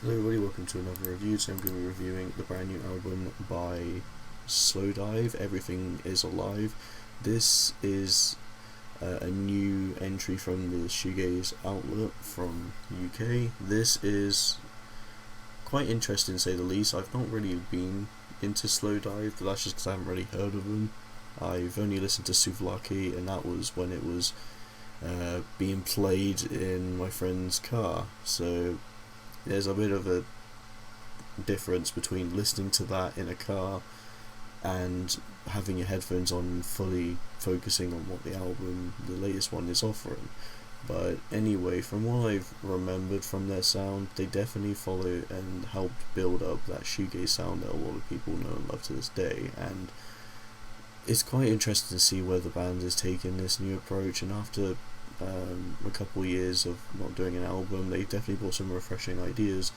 Hello everybody, welcome to another review. So I'm going to be reviewing the brand new album by Slowdive, Everything Is Alive. This is a new entry from the Shoegaze outlet from UK. This is quite interesting to say the least. I've not really been into Slowdive, but that's just because I haven't really heard of them. I've only listened to Souvlaki, and that was when it was being played in my friend's car. So there's a bit of a difference between listening to that in a car and having your headphones on and fully focusing on what the album, the latest one, is offering. But anyway, from what I've remembered from their sound, they definitely follow and helped build up that shoegaze sound that a lot of people know and love to this day. And it's quite interesting to see where the band is taking this new approach, and after a couple of years of not doing an album, they definitely brought some refreshing ideas,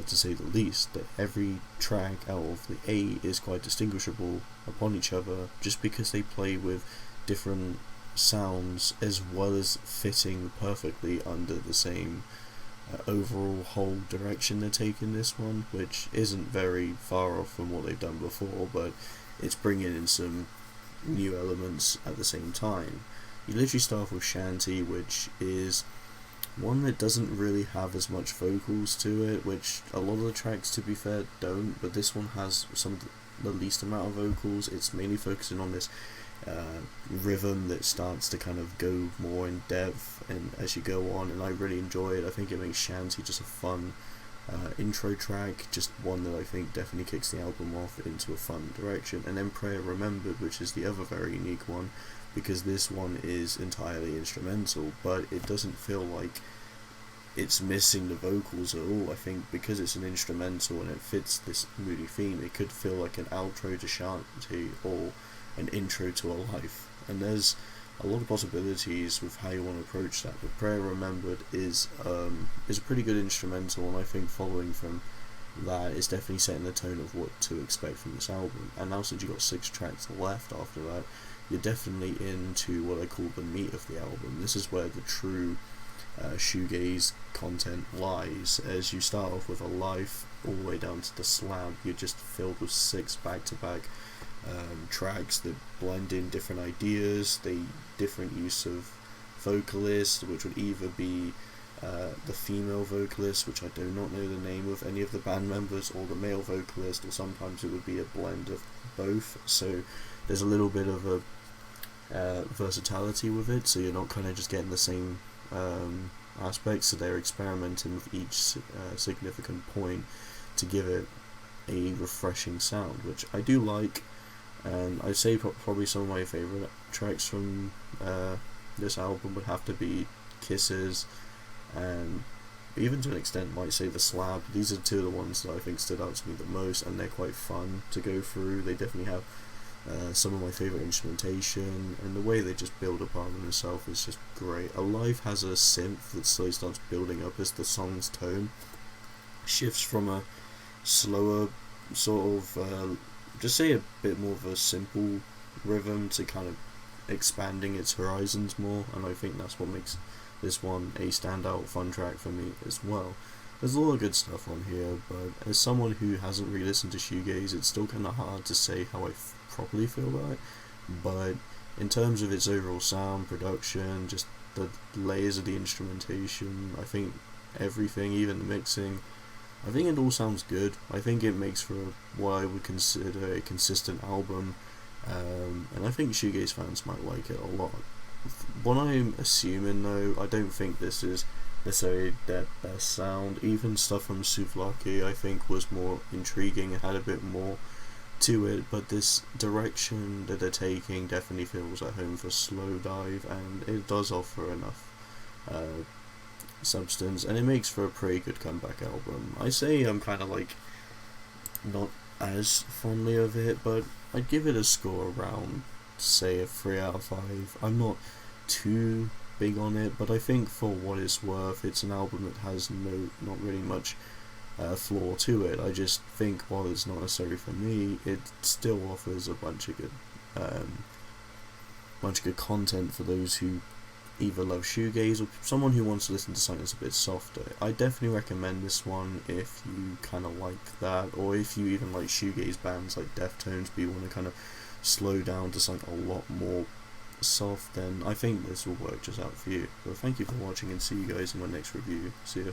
to say the least. That every track out of the 8 is quite distinguishable upon each other, just because they play with different sounds as well as fitting perfectly under the same overall whole direction they're taking this one, which isn't very far off from what they've done before, but it's bringing in some new elements at the same time. You literally start off with Shanty, which is one that doesn't really have as much vocals to it, which a lot of the tracks, to be fair, don't, but this one has some of the least amount of vocals. It's mainly focusing on this rhythm that starts to kind of go more in depth and as you go on, and I really enjoy it. I think it makes Shanty just a fun intro track, just one that I think definitely kicks the album off into a fun direction. And then Prayer Remembered, which is the other very unique one, because this one is entirely instrumental, but it doesn't feel like it's missing the vocals at all. I think because it's an instrumental and it fits this moody theme, it could feel like an outro to Shanty or an intro to a life, and there's a lot of possibilities with how you want to approach that. But Prayer Remembered is a pretty good instrumental, and I think following from that is definitely setting the tone of what to expect from this album. And now, since you've got 6 tracks left after that, you're definitely into what I call the meat of the album. This is where the true shoegaze content lies. As you start off with a life all the way down to the slab, you're just filled with 6 back-to-back tracks that blend in different ideas, the different use of vocalists, which would either be the female vocalist, which I do not know the name of any of the band members, or the male vocalist, or sometimes it would be a blend of both. So there's a little bit of a versatility with it, so you're not kind of just getting the same aspects. So they're experimenting with each significant point to give it a refreshing sound, which I do like. And I'd say probably some of my favourite tracks from this album would have to be Kisses, and even to an extent might say The Slab. These are 2 of the ones that I think stood out to me the most, and they're quite fun to go through. They definitely have some of my favourite instrumentation, and the way they just build up on themselves is just great. Alive has a synth that slowly starts building up as the song's tone shifts from a slower sort of just say a bit more of a simple rhythm to kind of expanding its horizons more, and I think that's what makes this one a standout fun track for me as well. There's a lot of good stuff on here, but as someone who hasn't really listened to shoegaze, it's still kind of hard to say how I properly feel about it. But in terms of its overall sound, production, just the layers of the instrumentation, I think everything, even the mixing, I think it all sounds good. I think it makes for what I would consider a consistent album, and I think shoegaze fans might like it a lot. What I'm assuming, though, I don't think this is necessarily their best sound. Even stuff from Souvlaki I think was more intriguing and had a bit more to it, but this direction that they're taking definitely feels at home for Slowdive, and it does offer enough substance, and it makes for a pretty good comeback album. I say I'm kind of like not as fondly of it, but I'd give it a score around, say, a 3 out of 5. I'm not too big on it, but I think for what it's worth, it's an album that has not really much flaw to it. I just think while it's not necessary for me, it still offers a bunch of good content for those who either love shoegaze or someone who wants to listen to something that's a bit softer. I definitely recommend this one if you kind of like that, or if you even like shoegaze bands like Deftones, but you want to kind of slow down to something a lot more soft, then I think this will work just out for you. So thank you for watching, and see you guys in my next review. See ya.